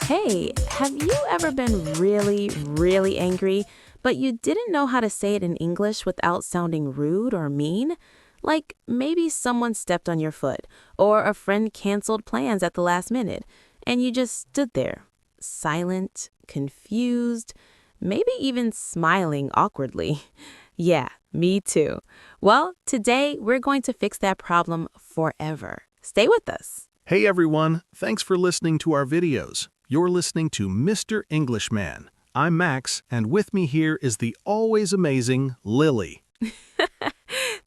Hey, have you ever been really, really angry, but you didn't know how to say it in English without sounding rude or mean? Like maybe someone stepped on your foot, or a friend canceled plans at the last minute, and you just stood there, silent, confused, maybe even smiling awkwardly. Yeah, me too. Well, today we're going to fix that problem forever. Stay with us. Hey everyone, thanks for listening to our videos. You're listening to Mr. Englishman. I'm Max, and with me here is the always amazing Lily.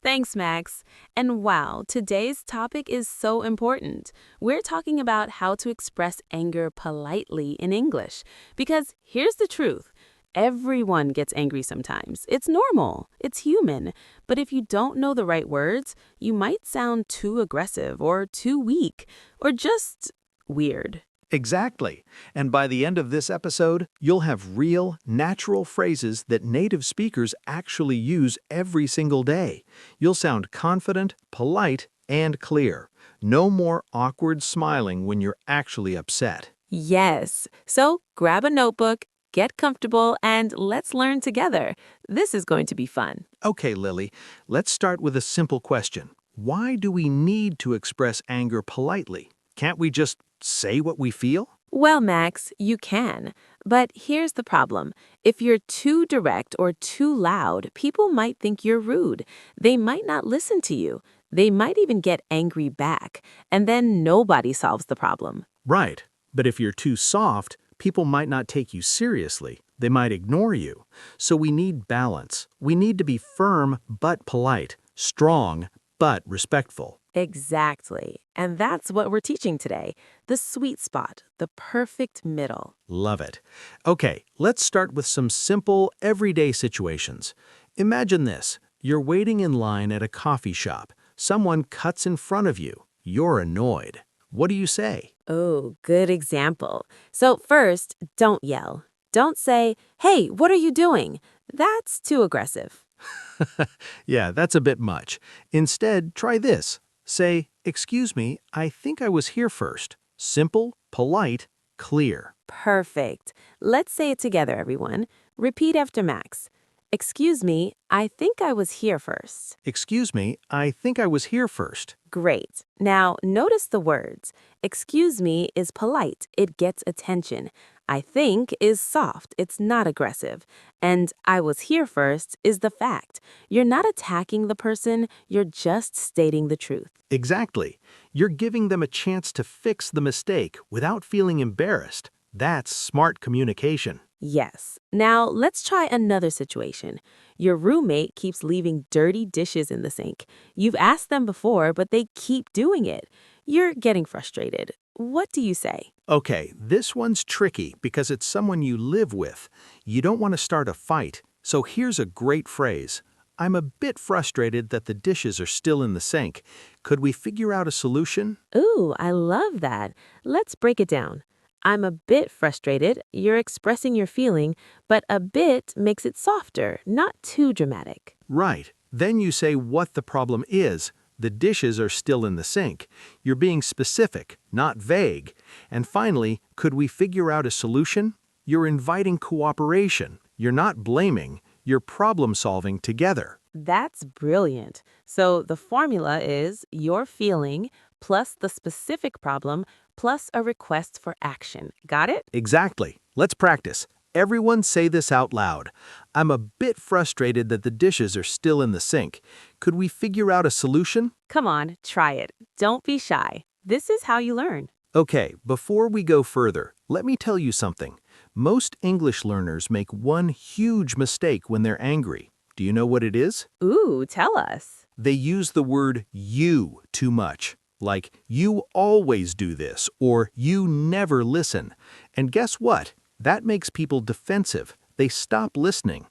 Thanks, Max. And wow, today's topic is so important. We're talking about how to express anger politely in English. Because here's the truth. Everyone gets angry sometimes. It's normal. It's human. But if you don't know the right words, you might sound too aggressive or too weak or just weird. Exactly. And by the end of this episode, you'll have real, natural phrases that native speakers actually use every single day. You'll sound confident, polite, and clear. No more awkward smiling when you're actually upset. Yes. So grab a notebook, get comfortable, and let's learn together. This is going to be fun. Okay, Lily, let's start with a simple question. Why do we need to express anger politely? Can't we just say what we feel? Well, Max, you can. But here's the problem. If you're too direct or too loud, people might think you're rude. They might not listen to you. They might even get angry back. And then nobody solves the problem. Right. But if you're too soft, people might not take you seriously. They might ignore you. So we need balance. We need to be firm but polite, strong but respectful. Exactly. And that's what we're teaching today. The sweet spot, the perfect middle. Love it. Okay, let's start with some simple, everyday situations. Imagine this. You're waiting in line at a coffee shop. Someone cuts in front of you. You're annoyed. What do you say? Oh, good example. So first, don't yell. Don't say, "Hey, what are you doing?" That's too aggressive. Yeah, that's a bit much. Instead, try this. Say, "Excuse me, I think I was here first." Simple, polite, clear. Perfect. Let's say it together, everyone. Repeat after Max. Excuse me, I think I was here first. Excuse me, I think I was here first. Great. Now, notice the words. Excuse me is polite. It gets attention. I think is soft. It's not aggressive. And I was here first is the fact. You're not attacking the person. You're just stating the truth. Exactly. You're giving them a chance to fix the mistake without feeling embarrassed. That's smart communication. Yes. Now, let's try another situation. Your roommate keeps leaving dirty dishes in the sink. You've asked them before, but they keep doing it. You're getting frustrated. What do you say? Okay, this one's tricky because it's someone you live with. You don't want to start a fight. So here's a great phrase. I'm a bit frustrated that the dishes are still in the sink. Could we figure out a solution? Ooh, I love that. Let's break it down. I'm a bit frustrated. You're expressing your feeling, but a bit makes it softer, not too dramatic. Right. Then you say what the problem is. The dishes are still in the sink. You're being specific, not vague. And finally, could we figure out a solution? You're inviting cooperation. You're not blaming. You're problem solving together. That's brilliant. So the formula is your feeling plus the specific problem plus a request for action. Got it? Exactly. Let's practice. Everyone say this out loud. I'm a bit frustrated that the dishes are still in the sink. Could we figure out a solution? Come on, try it. Don't be shy. This is how you learn. Okay, before we go further, let me tell you something. Most English learners make one huge mistake when they're angry. Do you know what it is? Ooh, tell us. They use the word you too much. Like, you always do this, or you never listen. And guess what? That makes people defensive. They stop listening.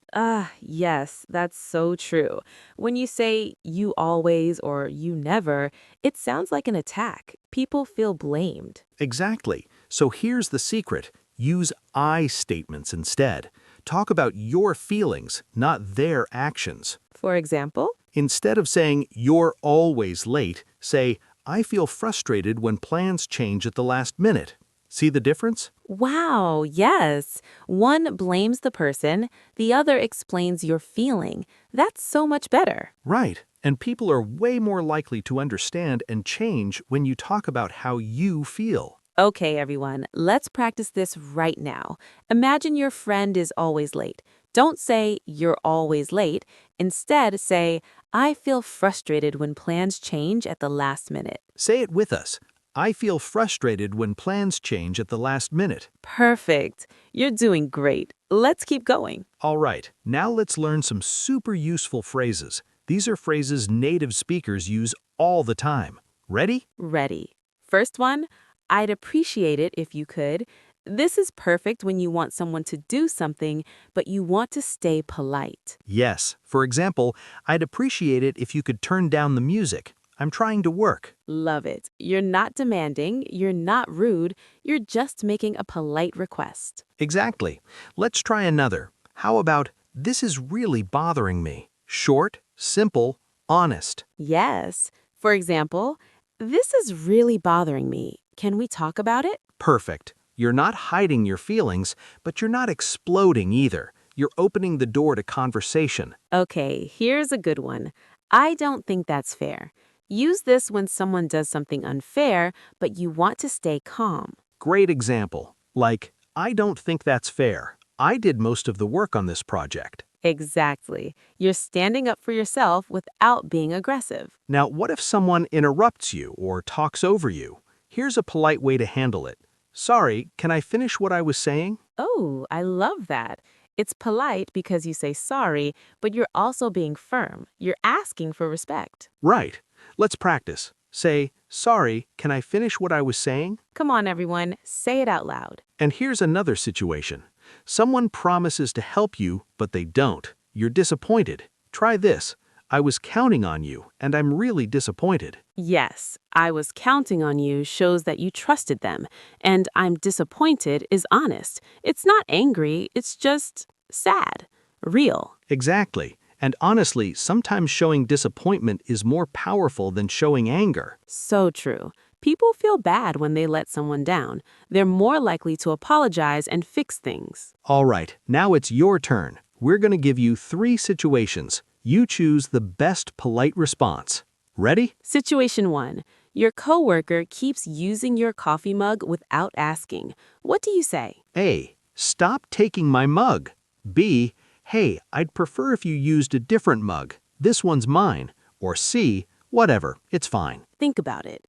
Yes, that's so true. When you say you always or you never, it sounds like an attack. People feel blamed. Exactly. So here's the secret. Use I statements instead. Talk about your feelings, not their actions. For example? Instead of saying, "You're always late," say, "I feel frustrated when plans change at the last minute." See the difference? Wow, yes. One blames the person, the other explains your feeling. That's so much better. Right. And people are way more likely to understand and change when you talk about how you feel. Okay, everyone, let's practice this right now. Imagine your friend is always late. Don't say, "You're always late." Instead, say, "I feel frustrated when plans change at the last minute." Say it with us. I feel frustrated when plans change at the last minute. Perfect. You're doing great. Let's keep going. All right, now let's learn some super useful phrases. These are phrases native speakers use all the time. Ready? Ready. First one, "I'd appreciate it if you could." This is perfect when you want someone to do something, but you want to stay polite. Yes. For example, I'd appreciate it if you could turn down the music. I'm trying to work. Love it. You're not demanding, you're not rude, you're just making a polite request. Exactly. Let's try another. How about, this is really bothering me? Short, simple, honest. Yes. For example, "This is really bothering me. Can we talk about it?" Perfect. You're not hiding your feelings, but you're not exploding either. You're opening the door to conversation. Okay, here's a good one. "I don't think that's fair." Use this when someone does something unfair, but you want to stay calm. Great example. Like, I don't think that's fair. I did most of the work on this project. Exactly. You're standing up for yourself without being aggressive. Now, what if someone interrupts you or talks over you? Here's a polite way to handle it. Sorry, can I finish what I was saying? Oh, I love that. It's polite because you say sorry, but you're also being firm. You're asking for respect. Right. Let's practice. Say, sorry, can I finish what I was saying? Come on, everyone, say it out loud. And here's another situation. Someone promises to help you, but they don't. You're disappointed. Try this. I was counting on you, and I'm really disappointed. Yes, "I was counting on you" shows that you trusted them, and "I'm disappointed" is honest. It's not angry, it's just sad, real. Exactly. And honestly, sometimes showing disappointment is more powerful than showing anger. So true. People feel bad when they let someone down. They're more likely to apologize and fix things. All right, now it's your turn. We're going to give you 3 situations. You choose the best polite response. Ready? Situation 1. Your coworker keeps using your coffee mug without asking. What do you say? A. Stop taking my mug. B. Hey, I'd prefer if you used a different mug. This one's mine. Or C. Whatever, it's fine. Think about it.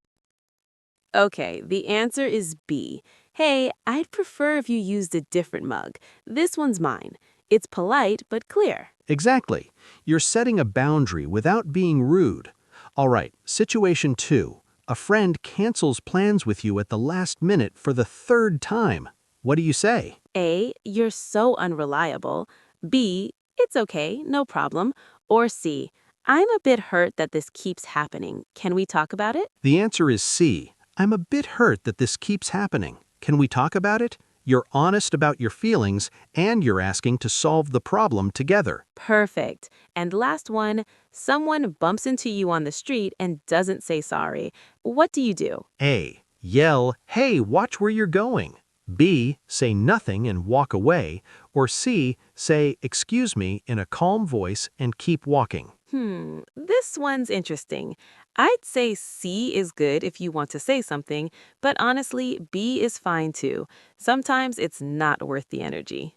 Okay, the answer is B. "Hey, I'd prefer if you used a different mug. This one's mine." It's polite but clear. Exactly. You're setting a boundary without being rude. All right, situation 2. A friend cancels plans with you at the last minute for the 3rd time. What do you say? A. You're so unreliable. B. It's okay, no problem. Or C. I'm a bit hurt that this keeps happening. Can we talk about it? The answer is C. I'm a bit hurt that this keeps happening. Can we talk about it? You're honest about your feelings, and you're asking to solve the problem together. Perfect. And last one, someone bumps into you on the street and doesn't say sorry. What do you do? A. Yell, hey, watch where you're going. B. Say nothing and walk away. Or C. Say, excuse me, in a calm voice and keep walking. This one's interesting. I'd say C is good if you want to say something, but honestly, B is fine too. Sometimes it's not worth the energy.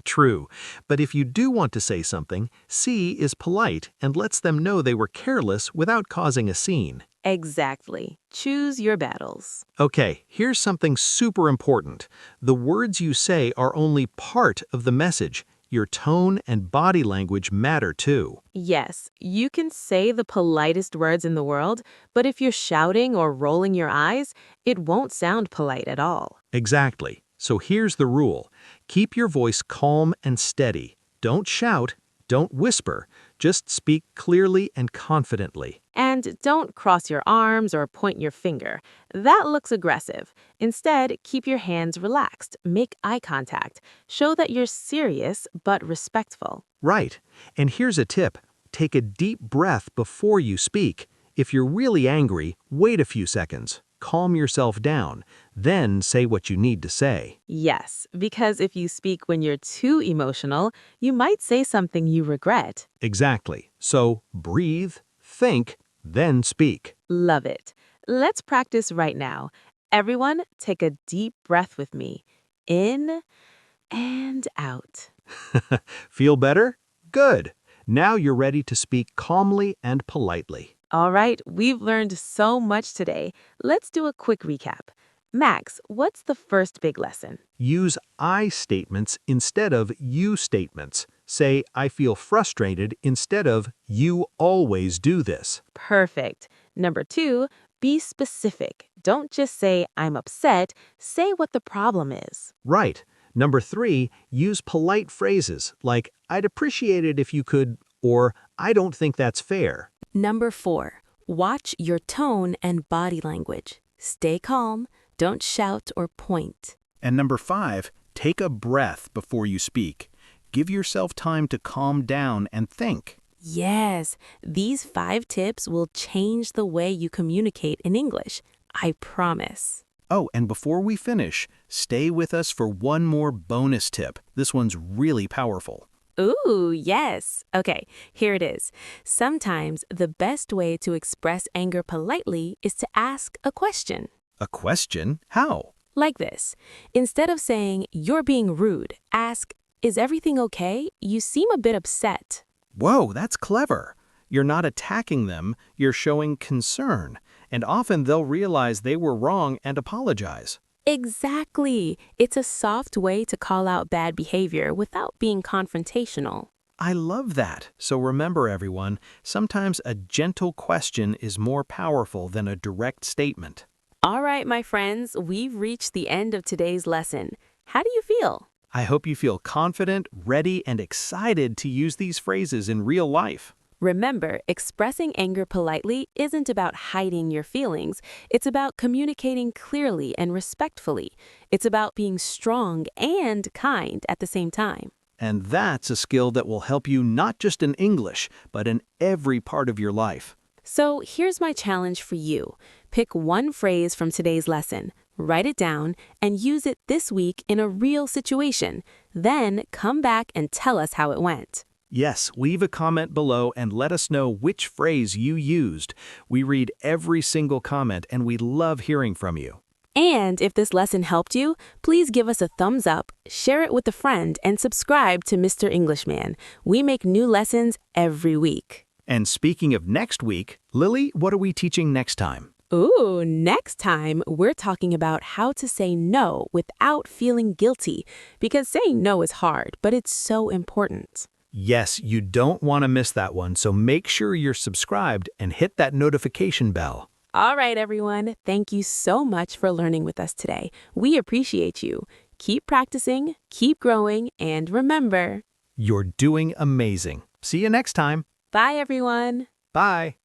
True. But if you do want to say something, C is polite and lets them know they were careless without causing a scene. Exactly. Choose your battles. Okay, here's something super important. The words you say are only part of the message. Your tone and body language matter too. Yes, you can say the politest words in the world, but if you're shouting or rolling your eyes, it won't sound polite at all. Exactly. So here's the rule. Keep your voice calm and steady. Don't shout, don't whisper. Just speak clearly and confidently. And don't cross your arms or point your finger. That looks aggressive. Instead, keep your hands relaxed. Make eye contact. Show that you're serious but respectful. Right. And here's a tip. Take a deep breath before you speak. If you're really angry, wait a few seconds. calm yourself down, then say what you need to say. Yes, because if you speak when you're too emotional, you might say something you regret. Exactly. So breathe, think, then speak. Love it. Let's practice right now. Everyone, take a deep breath with me. In and out. Feel better? Good. Now you're ready to speak calmly and politely. All right, we've learned so much today. Let's do a quick recap. Max, what's the first big lesson? Use I statements instead of you statements. Say, I feel frustrated instead of you always do this. Perfect. Number 2, be specific. Don't just say, I'm upset. Say what the problem is. Right. Number 3, use polite phrases like, I'd appreciate it if you could, or I don't think that's fair. Number 4, watch your tone and body language. Stay calm. Don't shout or point. And number 5, take a breath before you speak. Give yourself time to calm down and think. Yes, these 5 tips will change the way you communicate in English. I promise. Oh, and before we finish, stay with us for one more bonus tip. This one's really powerful. Ooh, yes. Okay, here it is. Sometimes the best way to express anger politely is to ask a question. A question? How? Like this. Instead of saying, you're being rude, ask, is everything okay? You seem a bit upset. Whoa, that's clever. You're not attacking them, you're showing concern. And often they'll realize they were wrong and apologize. Exactly. It's a soft way to call out bad behavior without being confrontational. I love that. So remember, everyone, sometimes a gentle question is more powerful than a direct statement. All right, my friends, we've reached the end of today's lesson. How do you feel? I hope you feel confident, ready, and excited to use these phrases in real life. Remember, expressing anger politely isn't about hiding your feelings. It's about communicating clearly and respectfully. It's about being strong and kind at the same time. And that's a skill that will help you not just in English, but in every part of your life. So here's my challenge for you. Pick one phrase from today's lesson, write it down, and use it this week in a real situation. Then come back and tell us how it went. Yes, leave a comment below and let us know which phrase you used. We read every single comment and we love hearing from you. And if this lesson helped you, please give us a thumbs up, share it with a friend, and subscribe to Mr. Englishman. We make new lessons every week. And speaking of next week, Lily, what are we teaching next time? Ooh, next time we're talking about how to say no without feeling guilty, because saying no is hard, but it's so important. Yes, you don't want to miss that one, so make sure you're subscribed and hit that notification bell. All right, everyone. Thank you so much for learning with us today. We appreciate you. Keep practicing, keep growing, and remember, You're doing amazing. See you next time. bye, everyone. Bye.